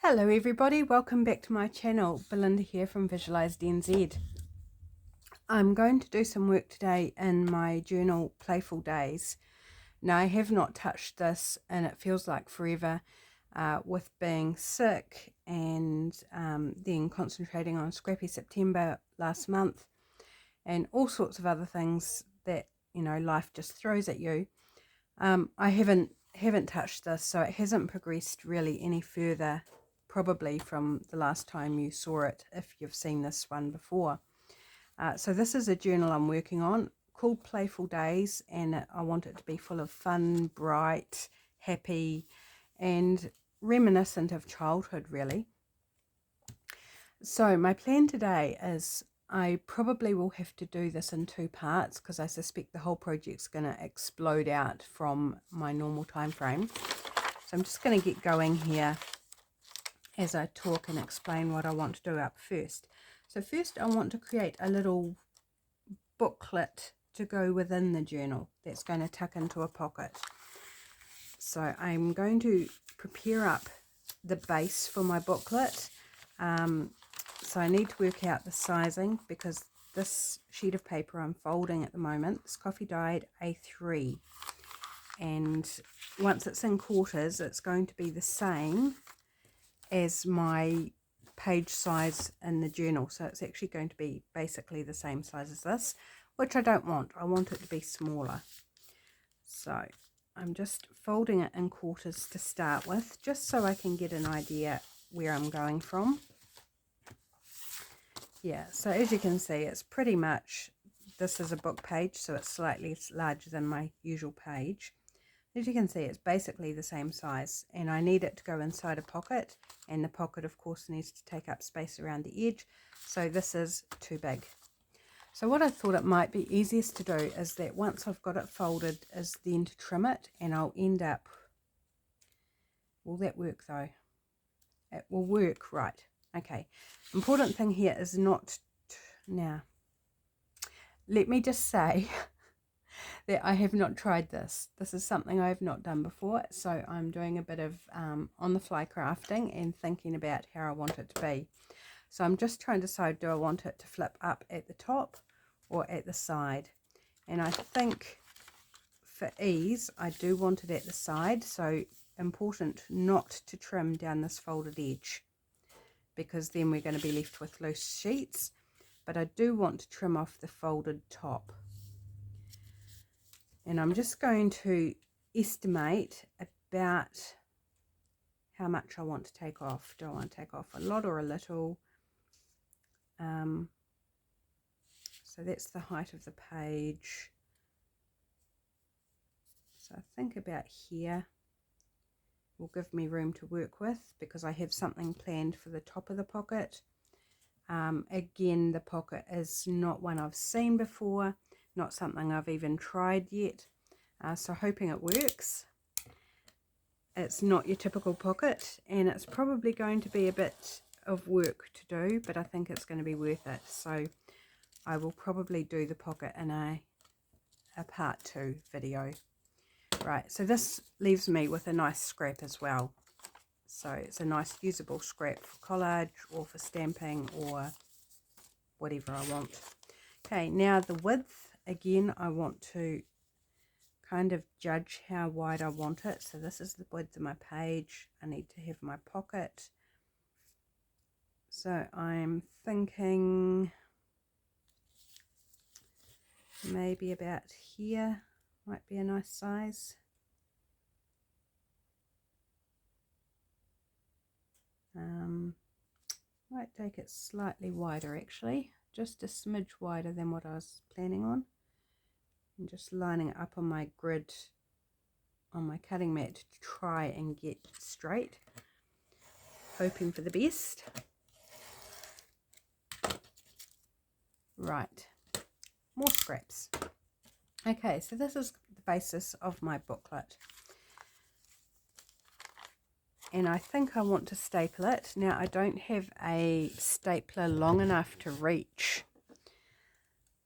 Hello everybody, welcome back to my channel. Belinda here from Visualized NZ. I'm going to do some work today in my journal Playful Days. Now I have not touched this and it feels like forever with being sick and then concentrating on Scrappy September last month and all sorts of other things that life just throws at you. I haven't touched this, so it hasn't progressed really any further probably from the last time you saw it, if you've seen this one before. So this is a journal I'm working on called Playful Days, and I want it to be full of fun, bright, happy, and reminiscent of childhood, really. So my plan today is I probably will have to do this in two parts because I suspect the whole project's going to explode out from my normal time frame. So I'm just going to get going here as I talk and explain what I want to do up first. So first I want to create a little booklet to go within the journal that's going to tuck into a pocket. So I'm going to prepare up the base for my booklet. So I need to work out the sizing because this sheet of paper I'm folding at the moment is coffee dyed A3, and once it's in quarters it's going to be the same as my page size in the journal, so it's actually going to be basically the same size as this, which I don't want. I want it to be smaller. So I'm just folding it in quarters to start with, just so I can get an idea where I'm going from. Yeah, so as you can see, it's pretty much, this is a book page, so it's slightly larger than my usual page. As you can see, it's basically the same size, and I need it to go inside a pocket, and the pocket of course needs to take up space around the edge, so this is too big. So what I thought it might be easiest to do is that once I've got it folded is then to trim it, and I'll end up, will that work though? It will work, right. Okay, important thing here is not, now let me just say that I have not tried this. This is something I have not done before, so I'm doing a bit of on-the-fly crafting and thinking about how I want it to be. So I'm just trying to decide, do I want it to flip up at the top or at the side? And I think for ease, I do want it at the side, so important not to trim down this folded edge, because then we're going to be left with loose sheets, but I do want to trim off the folded top. And I'm just going to estimate about how much I want to take off. Do I want to take off a lot or a little? So that's the height of the page. So I think about here will give me room to work with, because I have something planned for the top of the pocket. Again, the pocket is not one I've seen before, not something I've even tried yet, so hoping it works. It's not your typical pocket, and it's probably going to be a bit of work to do, but I think it's going to be worth it. So I will probably do the pocket in a part 2 video. Right, so this leaves me with a nice scrap as well. So it's a nice usable scrap for collage or for stamping or whatever I want. Okay, now the width, again, I want to kind of judge how wide I want it. So this is the width of my page. I need to have my pocket. So I'm thinking maybe about here might be a nice size. Might take it slightly wider, actually, just a smidge wider than what I was planning on. I'm just lining it up on my grid on my cutting mat to try and get straight, hoping for the best. Right, more scraps. Okay, so this is the basis of my booklet, and I think I want to staple it. Now I don't have a stapler long enough to reach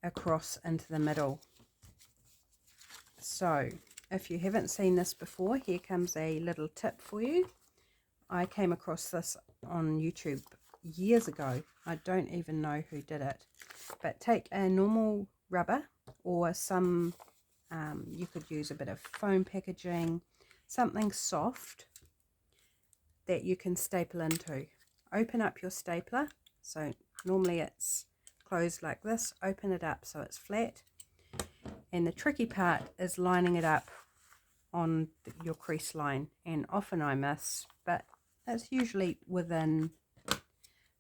across into the middle. So if you haven't seen this before, here comes a little tip for you. I came across this on YouTube years ago. I don't even know who did it. But take a normal rubber or some, you could use a bit of foam packaging, something soft that you can staple into. Open up your stapler. So normally it's closed like this. Open it up so it's flat. And the tricky part is lining it up on your crease line. And often I miss, but it's usually within.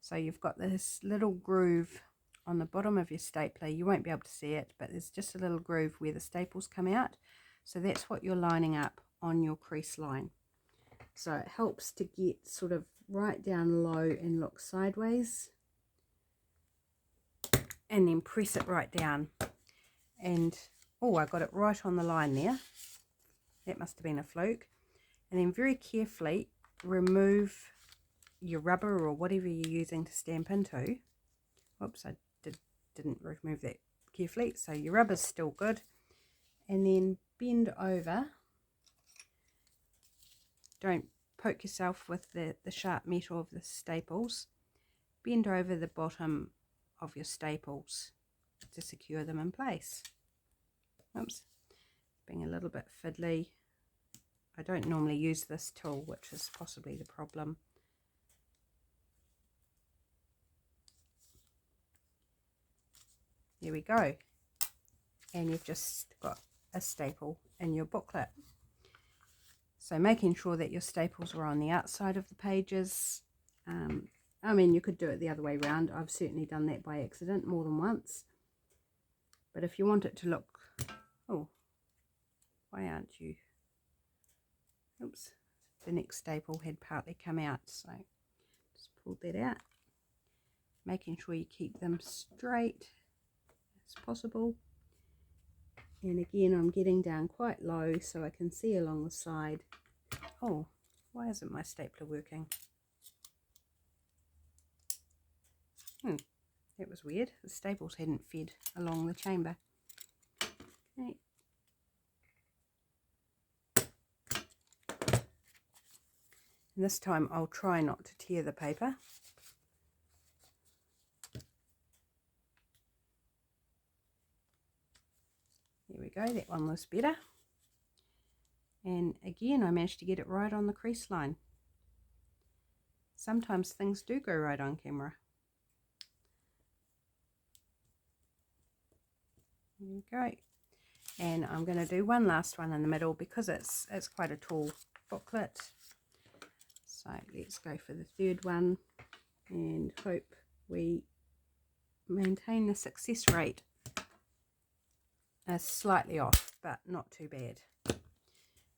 So you've got this little groove on the bottom of your stapler. You won't be able to see it, but there's just a little groove where the staples come out. So that's what you're lining up on your crease line. So it helps to get sort of right down low and look sideways. And then press it right down. And, oh, I got it right on the line there. That must have been a fluke. And then very carefully remove your rubber or whatever you're using to stamp into. Oops, I didn't remove that carefully. So your rubber's still good. And then bend over. Don't poke yourself with the sharp metal of the staples. Bend over the bottom of your staples to secure them in place. Oops, being a little bit fiddly. I don't normally use this tool, which is possibly the problem. There we go. And you've just got a staple in your booklet. So making sure that your staples are on the outside of the pages. I mean, you could do it the other way around. I've certainly done that by accident more than once. But if you want it to look... Oh, why aren't you... Oops, the next staple had partly come out, so just pulled that out. Making sure you keep them straight as possible. And again, I'm getting down quite low so I can see along the side. Oh, why isn't my stapler working? That was weird. The staples hadn't fed along the chamber. Okay. And this time I'll try not to tear the paper. There we go, that one was better. And again, I managed to get it right on the crease line. Sometimes things do go right on camera. There we go. And I'm going to do one last one in the middle because it's quite a tall booklet. So let's go for the third one and hope we maintain the success rate. Slightly off, but not too bad.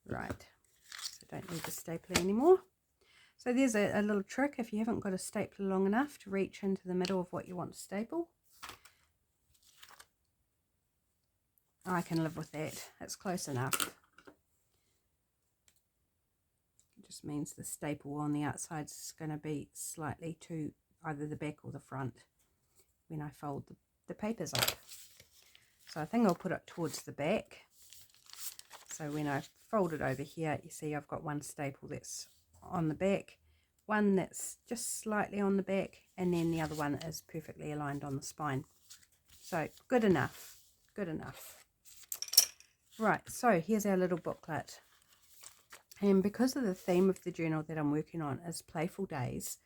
Right, so don't need the stapler anymore. So there's a little trick if you haven't got a stapler long enough to reach into the middle of what you want to staple. I can live with that, it's close enough. It just means the staple on the outside is going to be slightly to either the back or the front when I fold the papers up. So I think I'll put it towards the back. So when I fold it over here, you see I've got one staple that's on the back, one that's just slightly on the back, and then the other one is perfectly aligned on the spine. So good enough, good enough. Right, so here's our little booklet. And because of the theme of the journal that I'm working on is Playful Days,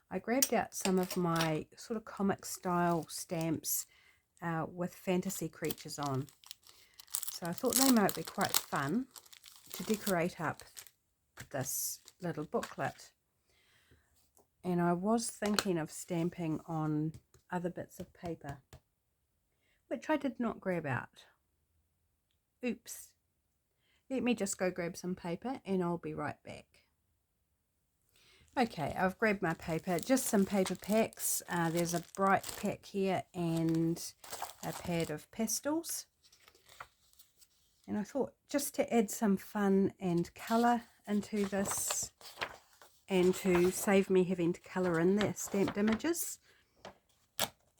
I grabbed out some of my sort of comic style stamps with fantasy creatures on. So I thought they might be quite fun to decorate up this little booklet. And I was thinking of stamping on other bits of paper, which I did not grab out. Oops. Let me just go grab some paper and I'll be right back. Okay, I've grabbed my paper, just some paper packs. There's a bright pack here and a pad of pastels. And I thought just to add some fun and colour into this and to save me having to colour in the stamped images,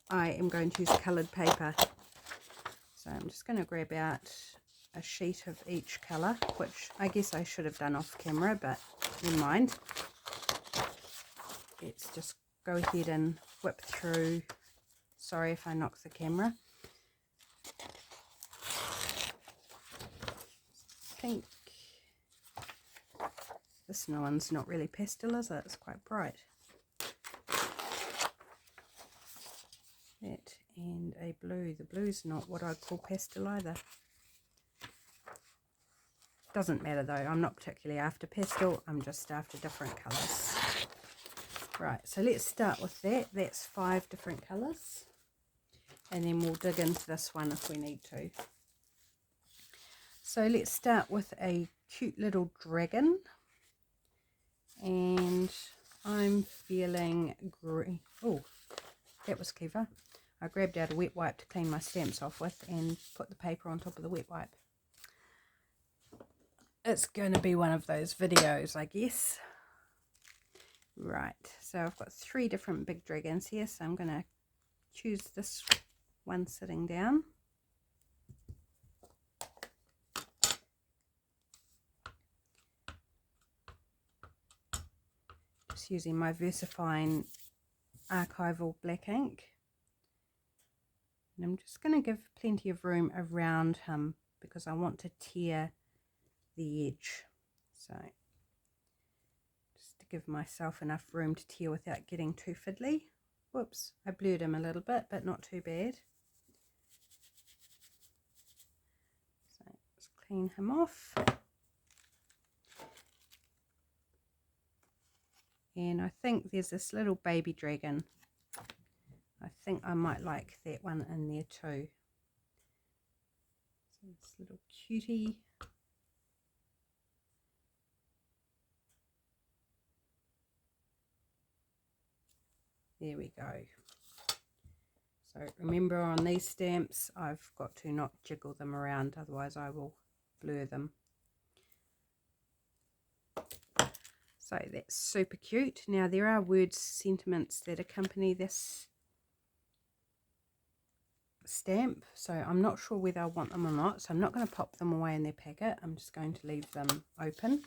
I am going to use coloured paper. So I'm just going to grab out a sheet of each colour, which I guess I should have done off camera, but never mind. let's just go ahead and whip through. Sorry if I knock the camera. I think this one's not really pastel, is it? It's quite bright. That and a blue. The blue's not what I'd call pastel either. Doesn't matter though, I'm not particularly after pastel, I'm just after different colours. Right, so let's start with that. That's 5 different colours. And then we'll dig into this one if we need to. So let's start with a cute little dragon. And I'm feeling green. Oh, that was clever. I grabbed out a wet wipe to clean my stamps off with and put the paper on top of the wet wipe. It's going to be one of those videos, I guess. Right, so I've got 3 different big dragons here, so I'm going to choose this one sitting down. Just using my VersaFine archival black ink. And I'm just going to give plenty of room around him because I want to tear the edge. So just to give myself enough room to tear without getting too fiddly. Whoops, I blurred him a little bit, but not too bad. So let's clean him off. And I think there's this little baby dragon. I think I might like that one in there too. So this little cutie. There we go. So remember, on these stamps I've got to not jiggle them around, otherwise I will blur them. So that's super cute. Now there are words, sentiments that accompany this stamp, so I'm not sure whether I want them or not, so I'm not going to pop them away in their packet. I'm just going to leave them open.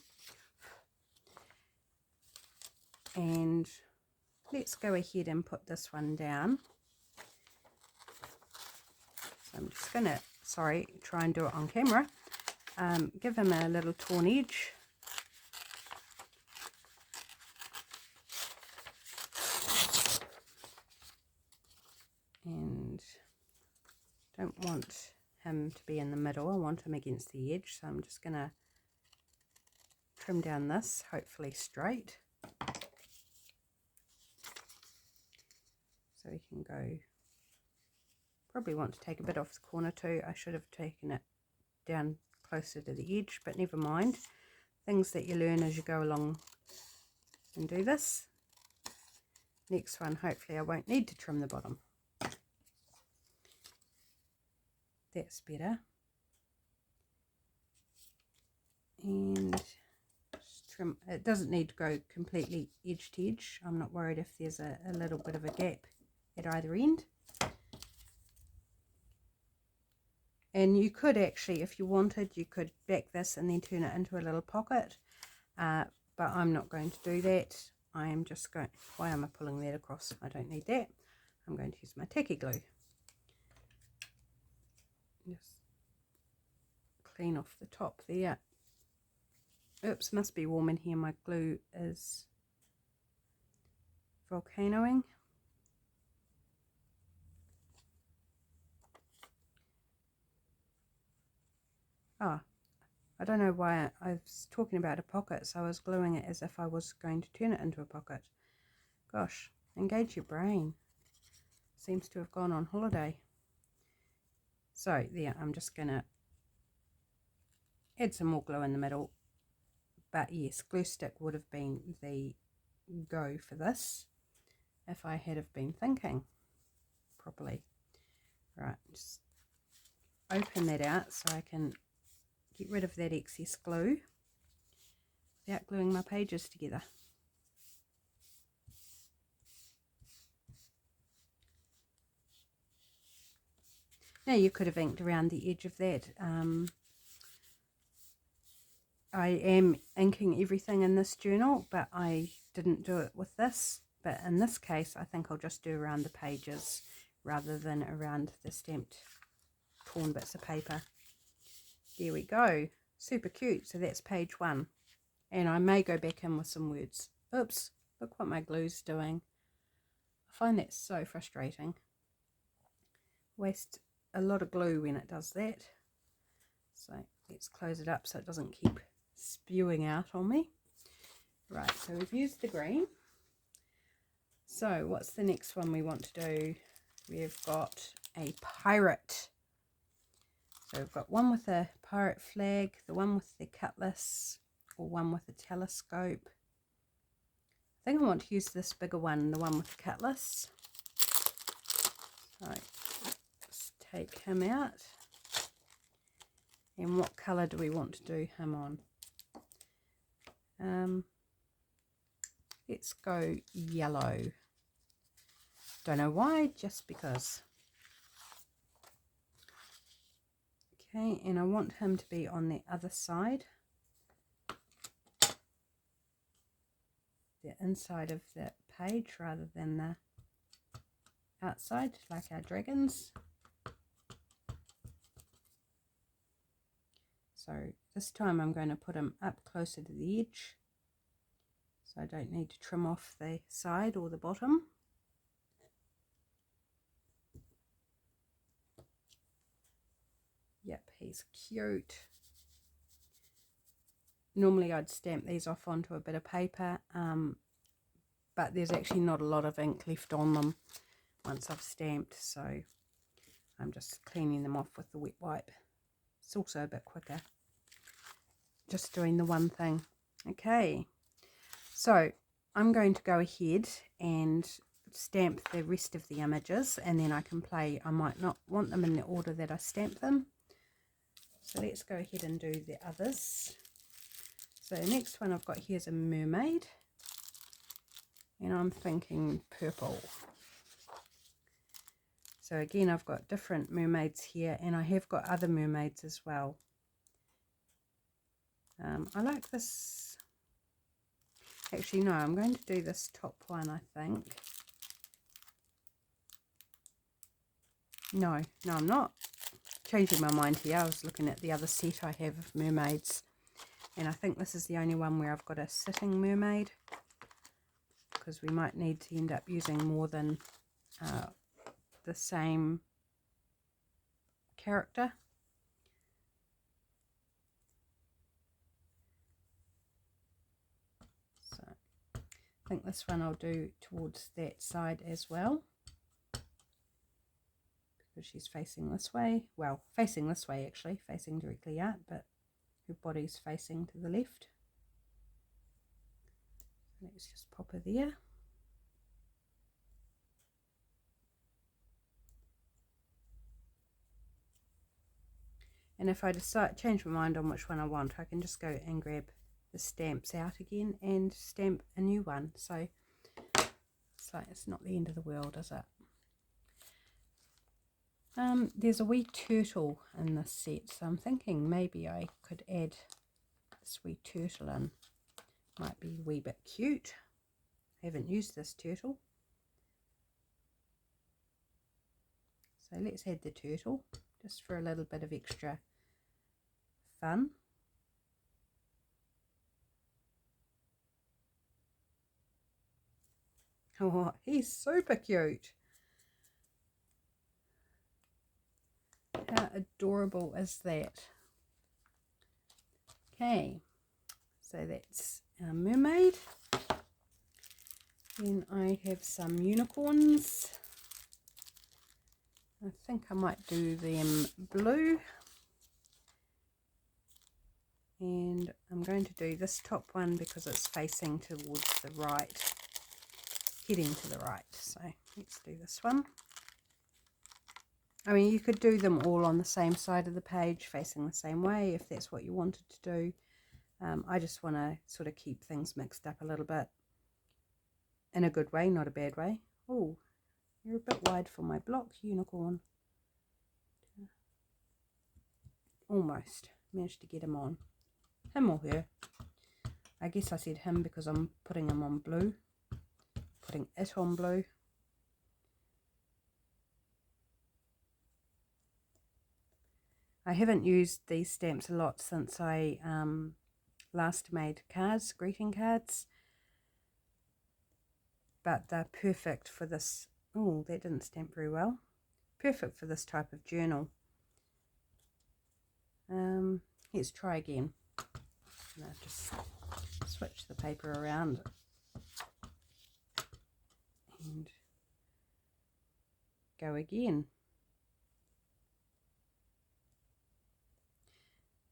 And let's go ahead and put this one down. So I'm just going to, try and do it on camera. Give him a little torn edge. And don't want him to be in the middle, I want him against the edge, so I'm just going to trim down this, hopefully straight. So we can go, probably want to take a bit off the corner too. I should have taken it down closer to the edge, but never mind. Things that you learn as you go along and do this. Next one, hopefully I won't need to trim the bottom. That's better. And just trim. It doesn't need to go completely edge to edge. I'm not worried if there's a little bit of a gap at either end. And you could actually, if you wanted, you could back this and then turn it into a little pocket. But I'm not going to do that. I am just going, why am I pulling that across? I don't need that. I'm going to use my tacky glue. Just clean off the top there. Oops, must be warm in here. My glue is volcanoing. Oh, I don't know why I was talking about a pocket, so I was gluing it as if I was going to turn it into a pocket. Gosh, engage your brain. Seems to have gone on holiday. So there, I'm just going to add some more glue in the middle. But yes, glue stick would have been the go for this if I had have been thinking properly. Right, just open that out so I can get rid of that excess glue without gluing my pages together. Now you could have inked around the edge of that. I am inking everything in this journal, but I didn't do it with this but in this case I think I'll just do around the pages rather than around the stamped torn bits of paper. There we go, super cute. So that's page 1, and I may go back in with some words. Oops, look what my glue's doing. I find that so frustrating. Waste a lot of glue when it does that. So let's close it up so it doesn't keep spewing out on me. Right, so we've used the green. So what's the next one we want to do? We've got a pirate. So we've got one with a pirate flag, the one with the cutlass, or one with a telescope. I think I want to use this bigger one, the one with the cutlass. So let's take him out. And what colour do we want to do him on? Let's go yellow. Don't know why, just because. Okay, and I want him to be on the other side. The inside of the page rather than the outside, like our dragons. So this time I'm going to put him up closer to the edge, so I don't need to trim off the side or the bottom. Yep, he's cute. Normally I'd stamp these off onto a bit of paper, but there's actually not a lot of ink left on them once I've stamped, so I'm just cleaning them off with the wet wipe. It's also a bit quicker, just doing the one thing. Okay, so I'm going to go ahead and stamp the rest of the images, and then I can play. I might not want them in the order that I stamp them, so let's go ahead and do the others. So the next one I've got here is a mermaid, and I'm thinking purple. So again, I've got different mermaids here, and I have got other mermaids as well. I like this. Actually, no, I'm going to do this top one, I think. No, I'm not. Changing my mind here. I was looking at the other set I have of mermaids, and I think this is the only one where I've got a sitting mermaid, because we might need to end up using more than the same character. So I think this one I'll do towards that side as well, because she's facing this way. Well, facing this way actually, facing directly out, but her body's facing to the left. Let's just pop her there. And if I decide change my mind on which one I want, I can just go and grab the stamps out again and stamp a new one. So it's like, it's not the end of the world, is it? There's a wee turtle in this set, so I'm thinking maybe I could add this wee turtle in. Might be a wee bit cute. I haven't used this turtle, so let's add the turtle just for a little bit of extra fun. Oh, he's super cute. How adorable is that? Okay, so that's our mermaid. Then I have some unicorns. I think I might do them blue. And I'm going to do this top one because it's facing towards the right, heading to the right. So let's do this one. I mean, you could do them all on the same side of the page, facing the same way, if that's what you wanted to do. I just want to sort of keep things mixed up a little bit. In a good way, not a bad way. Oh, you're a bit wide for my block, unicorn. Almost. Managed to get him on. Him or her. I guess I said him because I'm putting him on blue. stamping it on blue. I haven't used these stamps a lot since I last made cards, greeting cards, but they're perfect for this. Oh, that didn't stamp very well. Perfect for this type of journal. Let's try again. I'll just switch the paper around and go again.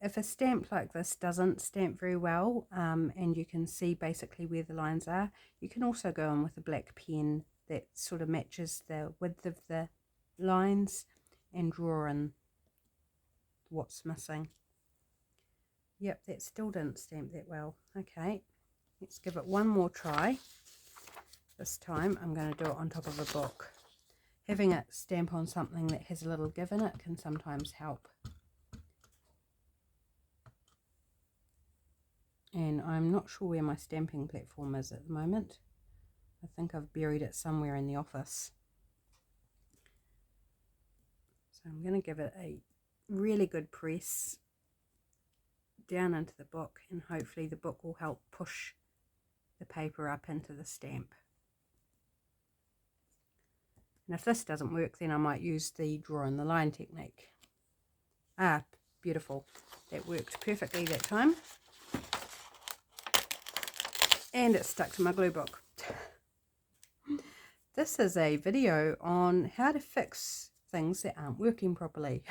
If a stamp like this doesn't stamp very well, and you can see basically where the lines are, you can also go in with a black pen that sort of matches the width of the lines and draw in what's missing. Yep, that still didn't stamp that well. Okay, let's give it one more try. This time I'm going to do it on top of a book. Having it stamp on something that has a little give in it can sometimes help. And I'm not sure where my stamping platform is at the moment. I think I've buried it somewhere in the office. So I'm going to give it a really good press down into the book, and hopefully the book will help push the paper up into the stamp. And if this doesn't work, then I might use the draw in the line technique. Ah, beautiful. That worked perfectly that time. And it stuck to my glue book. This is a video on how to fix things that aren't working properly.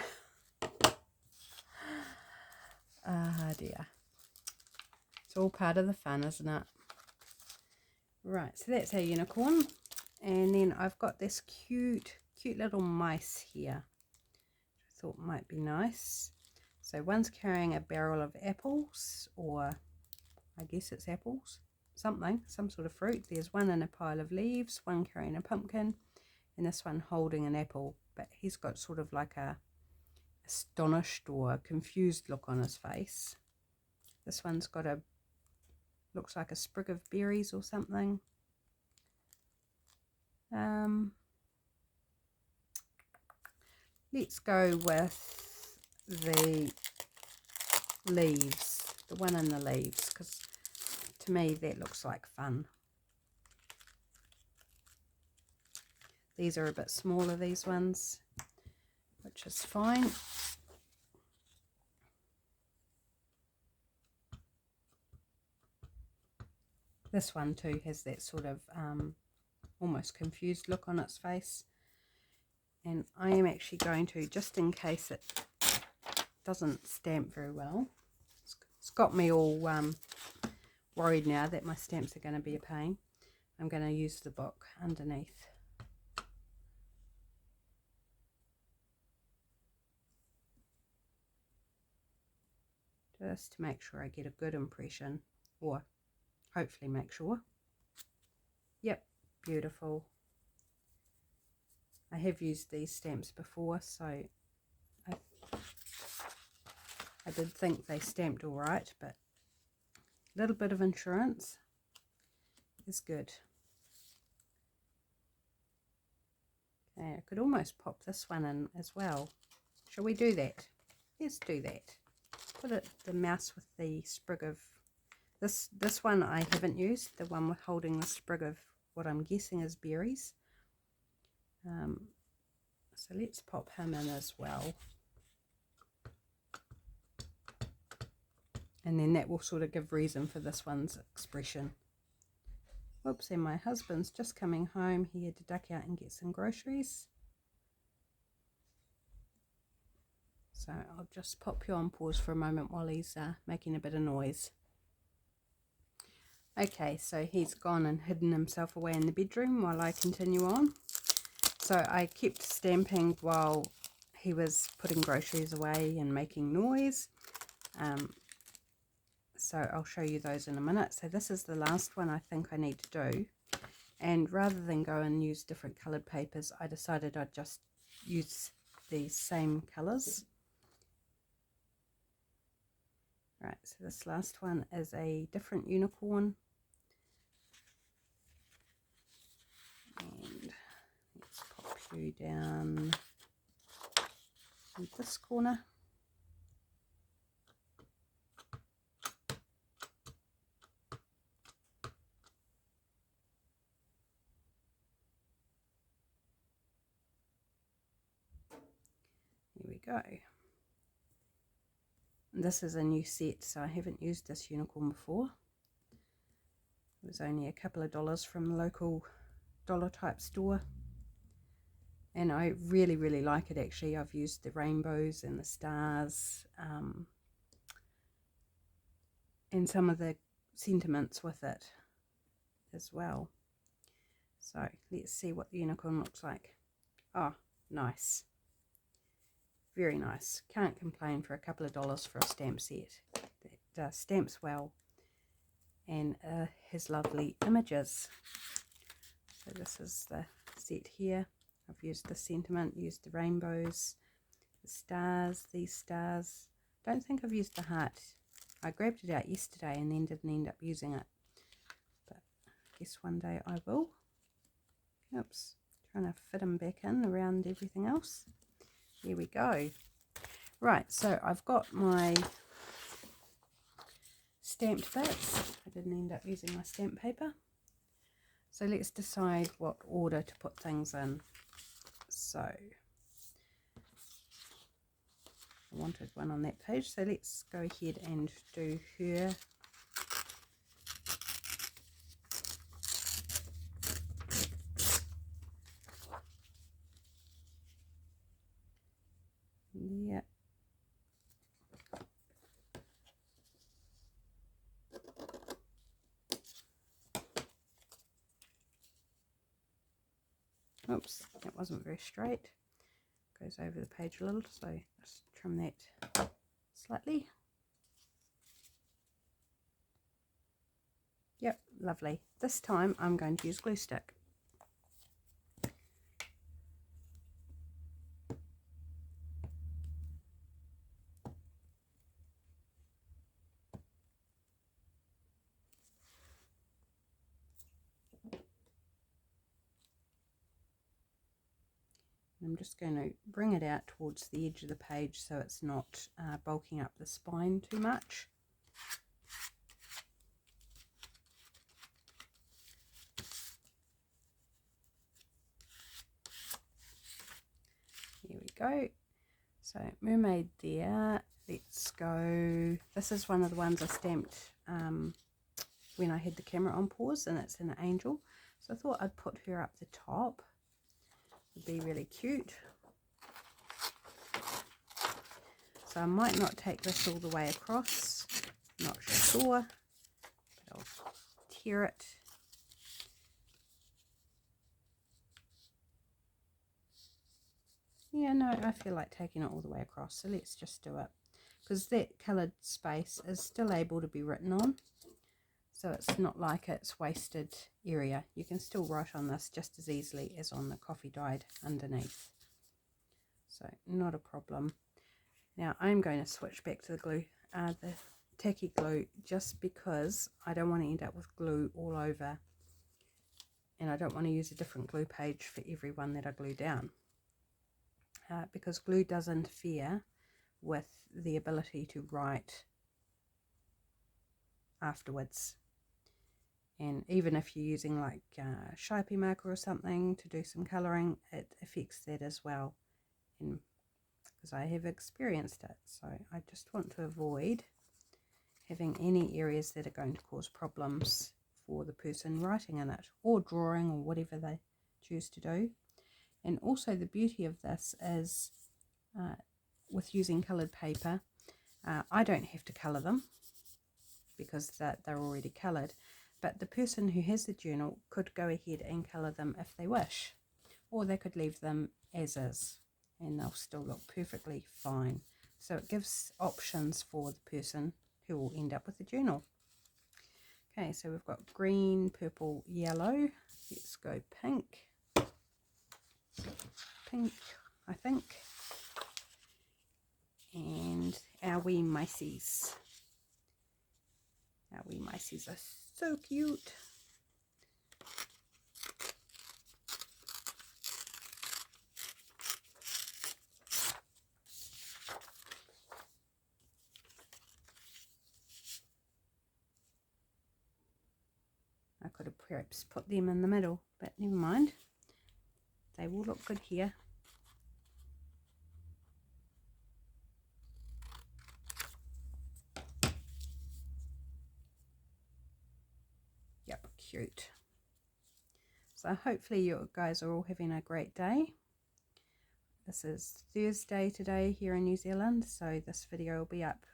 Ah dear. It's all part of the fun, isn't it? Right, so that's our unicorn. And then I've got this cute little mice here. I thought might be nice. So one's carrying a barrel of apples, or I guess it's apples. Something, some sort of fruit. There's one in a pile of leaves, one carrying a pumpkin, and this one holding an apple, but he's got sort of like a astonished or confused look on his face. This one's got a, looks like a sprig of berries or something. Let's go with the leaves, the one in the leaves, because to me that looks like fun. These are a bit smaller, these ones, which is fine. This one too has that sort of almost confused look on its face. And I am actually going to, just in case it doesn't stamp very well, it's got me all worried now that my stamps are going to be a pain. I'm going to use the book underneath. Just to make sure I get a good impression, or hopefully make sure. Yep, beautiful. I have used these stamps before, so I did think they stamped all right, but a little bit of insurance is good. Okay, I could almost pop this one in as well. Shall we do that? Let's do that. Put it, the mouse with the sprig of this one I haven't used, the one with holding the sprig of what I'm guessing is berries. So let's pop him in as well, and then that will sort of give reason for this one's expression. Whoops, and my husband's just coming home. He had to duck out and get some groceries, so I'll just pop you on pause for a moment while he's making a bit of noise. Okay, so he's gone and hidden himself away in the bedroom while I continue on. So I kept stamping while he was putting groceries away and making noise. So I'll show you those in a minute. So this is the last one I think I need to do. And rather than go and use different coloured papers, I decided I'd just use these same colours. Right, so this last one is a different unicorn. do down in this corner. There we go. This is a new set, so I haven't used this unicorn before. It was only a couple of dollars from the local dollar type store, and I really like it. Actually, I've used the rainbows and the stars and some of the sentiments with it as well. So let's see what the unicorn looks like. Oh, nice, very nice. Can't complain for a couple of dollars for a stamp set. It stamps well and has lovely images. So this is the set here. I've used the sentiment, used the rainbows, the stars, these stars. Don't think I've used the heart. I grabbed it out yesterday and then didn't end up using it, but I guess one day I will. Oops, trying to fit them back in around everything else. There we go. Right, so I've got my stamped bits. I didn't end up using my stamp paper. So let's decide what order to put things in. So I wanted one on that page, so let's go ahead and do her. Yeah. Oops, that wasn't very straight. Goes over the page a little, so just trim that slightly. Yep, lovely. This time I'm going to use glue stick. I'm just going to bring it out towards the edge of the page so it's not bulking up the spine too much. Here we go. So mermaid there. Let's go. This is one of the ones I stamped when I had the camera on pause, and it's an angel. So I thought I'd put her up the top. Would be really cute. So I might not take this all the way across, not sure, but I'll tear it. Yeah, no, I feel like taking it all the way across, so let's just do it, because that coloured space is still able to be written on, so it's not like it's wasted area. You can still write on this just as easily as on the coffee dyed underneath, so not a problem. Now I'm going to switch back to the glue, the tacky glue, just because I don't want to end up with glue all over, and I don't want to use a different glue page for every one that I glue down, because glue does interfere with the ability to write afterwards. And even if you're using like Sharpie marker or something to do some colouring, it affects that as well, and because I have experienced it. So I just want to avoid having any areas that are going to cause problems for the person writing in it, or drawing, or whatever they choose to do. And also the beauty of this is with using coloured paper, I don't have to colour them because they're already coloured, but the person who has the journal could go ahead and colour them if they wish, or they could leave them as is and they'll still look perfectly fine. So it gives options for the person who will end up with the journal. Okay, so we've got green, purple, yellow. Let's go pink. Pink, I think. And our wee mices. Our wee mices are so cute. perhaps put them in the middle, but never mind. They will look good here. Yep, cute. So hopefully you guys are all having a great day. This is Thursday today here in New Zealand, so this video will be up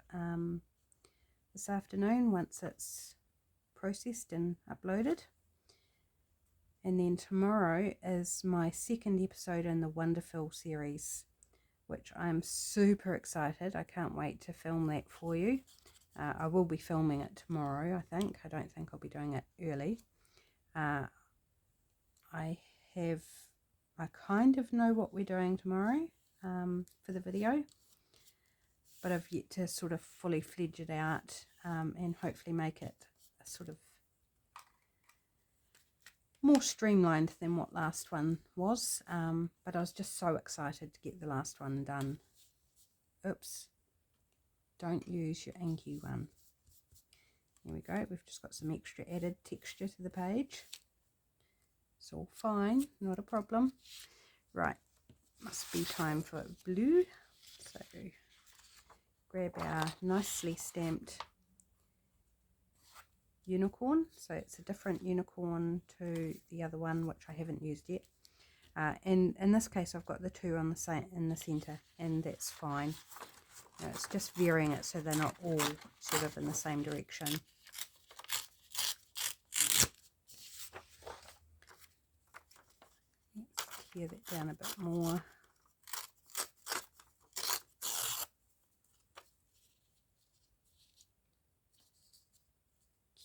this afternoon once it's processed and uploaded. And then tomorrow is my second episode in the Wonderful series, which I'm super excited. I can't wait to film that for you. I will be filming it tomorrow, I think. I don't think I'll be doing it early. I kind of know what we're doing tomorrow for the video, but I've yet to sort of fully fledge it out and hopefully make it a sort of more streamlined than what last one was. But I was just so excited to get the last one done. Oops, don't use your inky one. There we go, we've just got some extra added texture to the page. It's all fine, not a problem. Right, must be time for blue. So grab our nicely stamped unicorn. So it's a different unicorn to the other one, which I haven't used yet. And in this case, I've got the two on the in the center, and that's fine. It's just varying it so they're not all sort of in the same direction. Tear that down a bit more.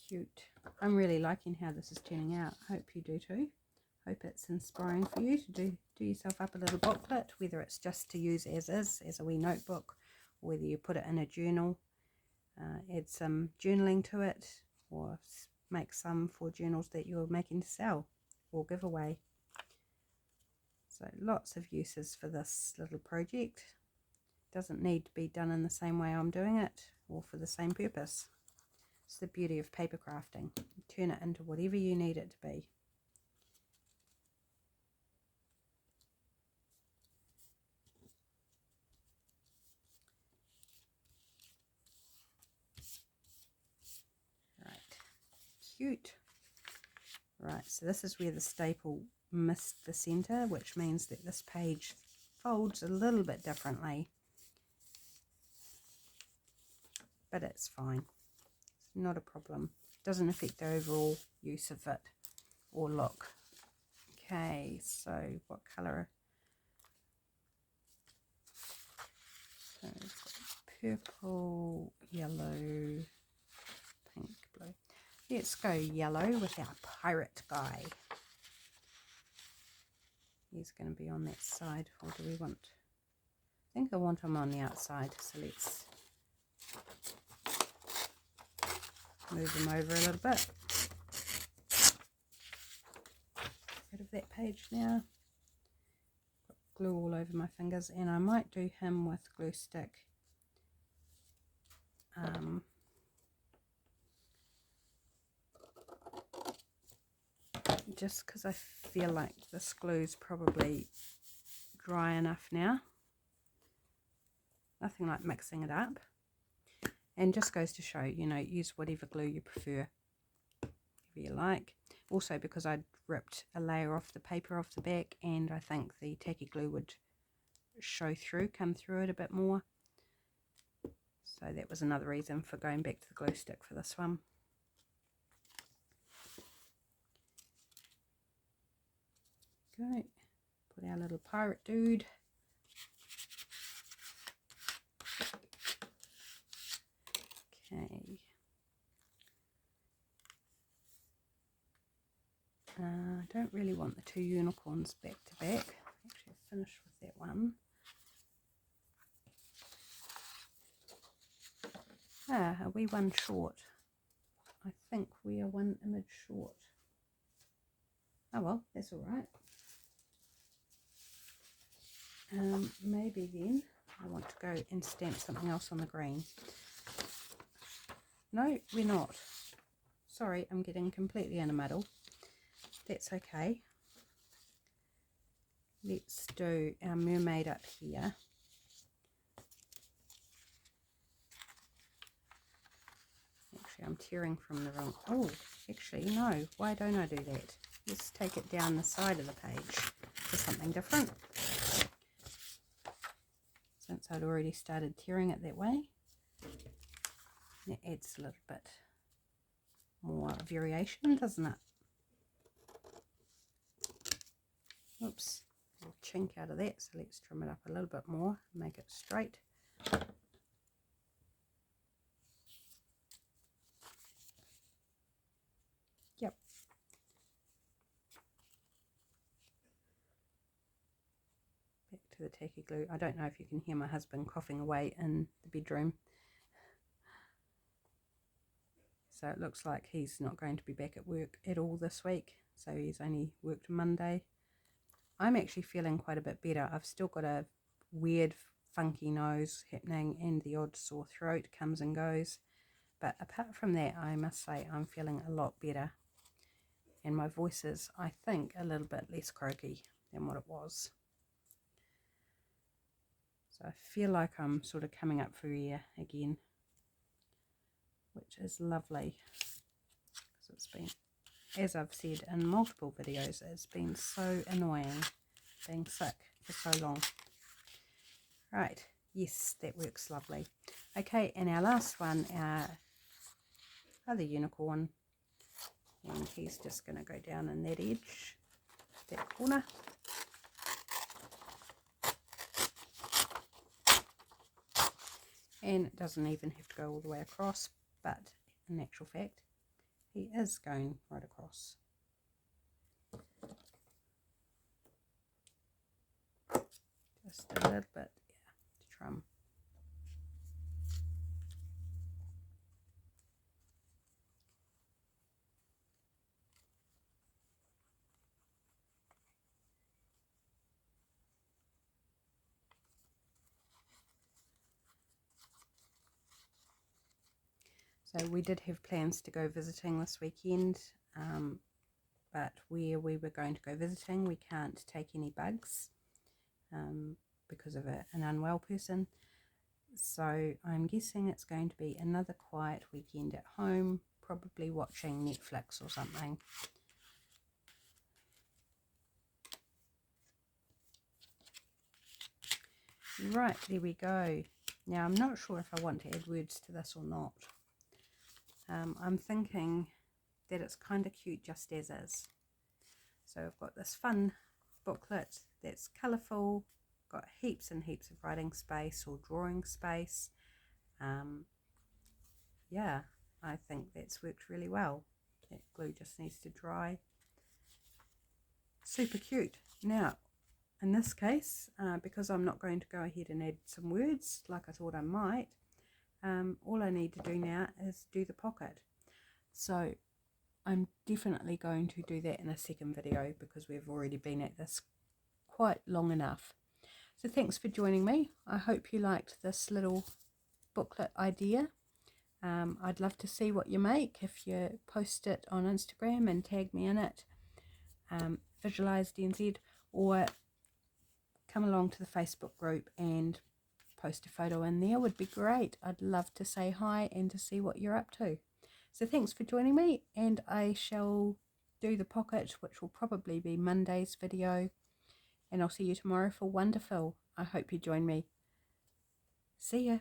Cute. I'm really liking how this is turning out. Hope you do too. Hope it's inspiring for you to do yourself up a little booklet, whether it's just to use as is, as a wee notebook, or whether you put it in a journal, add some journaling to it, or make some for journals that you're making to sell or give away. So lots of uses for this little project. Doesn't need to be done in the same way I'm doing it or for the same purpose. It's the beauty of paper crafting. Turn it into whatever you need it to be. Right, cute. Right, so this is where the staple missed the center, which means that this page folds a little bit differently, but it's fine. It's not a problem. It doesn't affect the overall use of it or look. Okay, so what color? So we've got purple, yellow, pink, blue. Let's go yellow with our pirate guy. He's going to be on that side, or do we want? I think I want him on the outside, so let's move him over a little bit. Rid of that page now. Got glue all over my fingers, and I might do him with glue stick. Just because I feel like this glue's probably dry enough now. Nothing like mixing it up. And just goes to show, you know, use whatever glue you prefer, whatever you like. Also because I'd ripped a layer off the paper off the back, and I think the tacky glue would come through it a bit more. So that was another reason for going back to the glue stick for this one. Go, put our little pirate dude. Okay. I don't really want the two unicorns back to back. Actually, I've finished with that one. Are we one short? I think we are one image short. Oh well, that's all right. Maybe then I want to go and stamp something else on the green. No, we're not. Sorry, I'm getting completely in a muddle. that's okay. Let's do our mermaid up here. Actually, I'm tearing from the wrong... Oh, actually, no. Why don't I do that? Let's take it down the side of the page for something different. Since I'd already started tearing it that way, it adds a little bit more variation, doesn't it? Oops, a little chink out of that, so let's trim it up a little bit more, make it straight. Yep. Back to the tacky glue. I don't know if you can hear my husband coughing away in the bedroom. So it looks like he's not going to be back at work at all this week. So he's only worked Monday. I'm actually feeling quite a bit better. I've still got a weird funky nose happening and the odd sore throat comes and goes. But apart from that, I must say I'm feeling a lot better. And my voice is, I think, a little bit less croaky than what it was. So I feel like I'm sort of coming up for air again, which is lovely. Because it's been, as I've said in multiple videos, it's been so annoying being sick for so long. Right, yes, that works lovely. Okay, and our last one, our other unicorn, and he's just going to go down in that edge, that corner. And it doesn't even have to go all the way across, but in actual fact, he is going right across. Just a little bit, yeah, to trim. So we did have plans to go visiting this weekend, but where we were going to go visiting, we can't take any bugs because of an unwell person. So I'm guessing it's going to be another quiet weekend at home, probably watching Netflix or something. Right, there we go. Now I'm not sure if I want to add words to this or not. I'm thinking that it's kind of cute just as is. So I've got this fun booklet that's colourful, got heaps and heaps of writing space or drawing space. Yeah, I think that's worked really well. That glue just needs to dry. Super cute. Now, in this case, because I'm not going to go ahead and add some words like I thought I might, all I need to do now is do the pocket. So I'm definitely going to do that in a second video because we've already been at this quite long enough. So thanks for joining me. I hope you liked this little booklet idea. I'd love to see what you make. If you post it on Instagram and tag me in it, Visualize DNZ, or come along to the Facebook group and post a photo in there would be great. I'd love to say hi and to see what you're up to. So thanks for joining me, and I shall do the pocket, which will probably be Monday's video, and I'll see you tomorrow for Wonderful. I hope you join me. See ya.